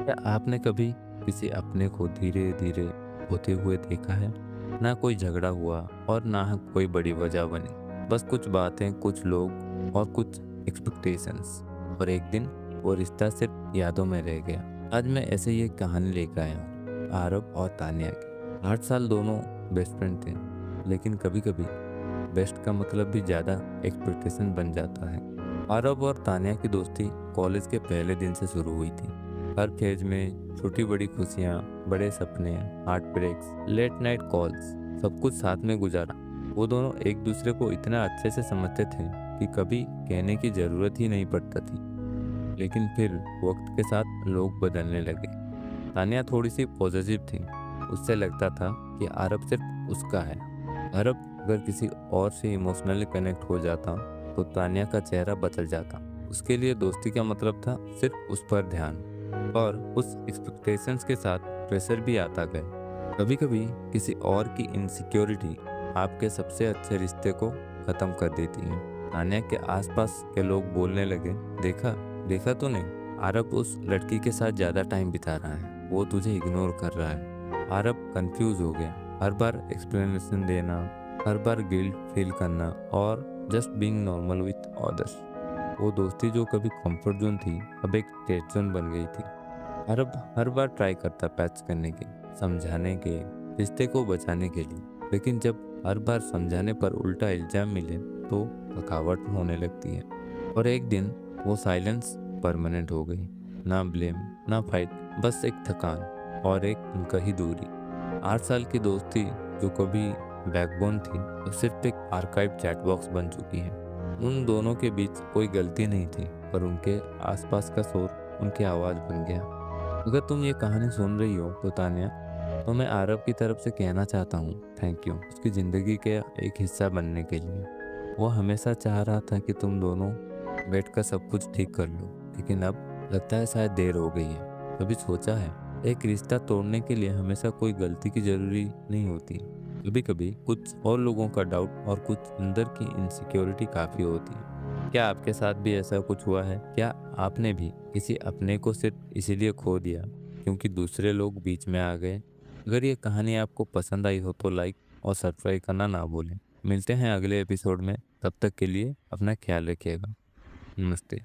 क्या आपने कभी किसी अपने को धीरे धीरे होते हुए देखा है? ना कोई झगड़ा हुआ और ना कोई बड़ी वजह बनी, बस कुछ बातें, कुछ लोग और कुछ एक्सपेक्टेशंस, और एक दिन वो रिश्ता सिर्फ यादों में रह गया। आज मैं ऐसे ही एक कहानी लेकर आया हूँ, आरव और तानिया की। 8 साल दोनों बेस्ट फ्रेंड थे, लेकिन कभी कभी बेस्ट का मतलब भी ज़्यादा एक्सपेक्टेशन बन जाता है। आरव और तानिया की दोस्ती कॉलेज के पहले दिन से शुरू हुई थी। हर फेज में छोटी बड़ी खुशियाँ, बड़े सपने, heart breaks, late night calls, सब कुछ साथ में गुजारा। वो दोनों एक दूसरे को इतना अच्छे से समझते थे कि कभी कहने की ज़रूरत ही नहीं पड़ता थी। लेकिन फिर वक्त के साथ लोग बदलने लगे। तानिया थोड़ी सी पॉजिटिव थी। उससे लगता था कि आरब सिर्फ उसका है। आरब अगर किसी और से इमोशनली कनेक्ट हो जाता तो तानिया का चेहरा बदल जाता। उसके लिए दोस्ती का मतलब था सिर्फ उस पर ध्यान, और उस एक्सपेक्टेशंस के साथ प्रेशर भी आता गया। कभी कभी किसी और की इनसिक्योरिटी आपके सबसे अच्छे रिश्ते को ख़त्म कर देती है। तानिया के आसपास के लोग बोलने लगे, देखा देखा तूने, आरब उस लड़की के साथ ज़्यादा टाइम बिता रहा है, वो तुझे इग्नोर कर रहा है। आरब कंफ्यूज हो गया। हर बार एक्सप्लेनेशन देना, हर बार गिल्ट फील करना, और just being normal with others. वो दोस्ती जो कभी कंफर्ट जोन थी, अब एक डेड जोन बन गई थी। अरब हर बार ट्राई करता पैच करने के, समझाने के, रिश्ते को बचाने के लिए, लेकिन जब हर बार समझाने पर उल्टा इल्जाम मिले तो थकावट होने लगती है। और एक दिन वो साइलेंस परमानेंट हो गई। ना ब्लेम, ना फाइट, बस एक थकान और एक उनका दूरी। 8 साल की दोस्ती जो कभी बैकबोन थी, वो सिर्फ एक आर्काइव चैट बॉक्स बन चुकी है। उन दोनों के बीच कोई गलती नहीं थी, पर उनके आसपास का शोर उनकी आवाज़ बन गया। अगर तुम ये कहानी सुन रही हो तो तान्या, तो मैं आरब की तरफ से कहना चाहता हूँ, थैंक यू उसकी ज़िंदगी के एक हिस्सा बनने के लिए। वो हमेशा चाह रहा था कि तुम दोनों बैठकर सब कुछ ठीक कर लो, लेकिन अब लगता है शायद देर हो गई है। कभी सोचा है, एक रिश्ता तोड़ने के लिए हमेशा कोई गलती की जरूरी नहीं होती। कभी कभी कुछ और लोगों का डाउट और कुछ अंदर की इनसिक्योरिटी काफ़ी होती है। क्या आपके साथ भी ऐसा कुछ हुआ है? क्या आपने भी किसी अपने को सिर्फ इसीलिए खो दिया क्योंकि दूसरे लोग बीच में आ गए? अगर ये कहानी आपको पसंद आई हो तो लाइक और सब्सक्राइब करना ना भूलें। मिलते हैं अगले एपिसोड में, तब तक के लिए अपना ख्याल रखिएगा। नमस्ते।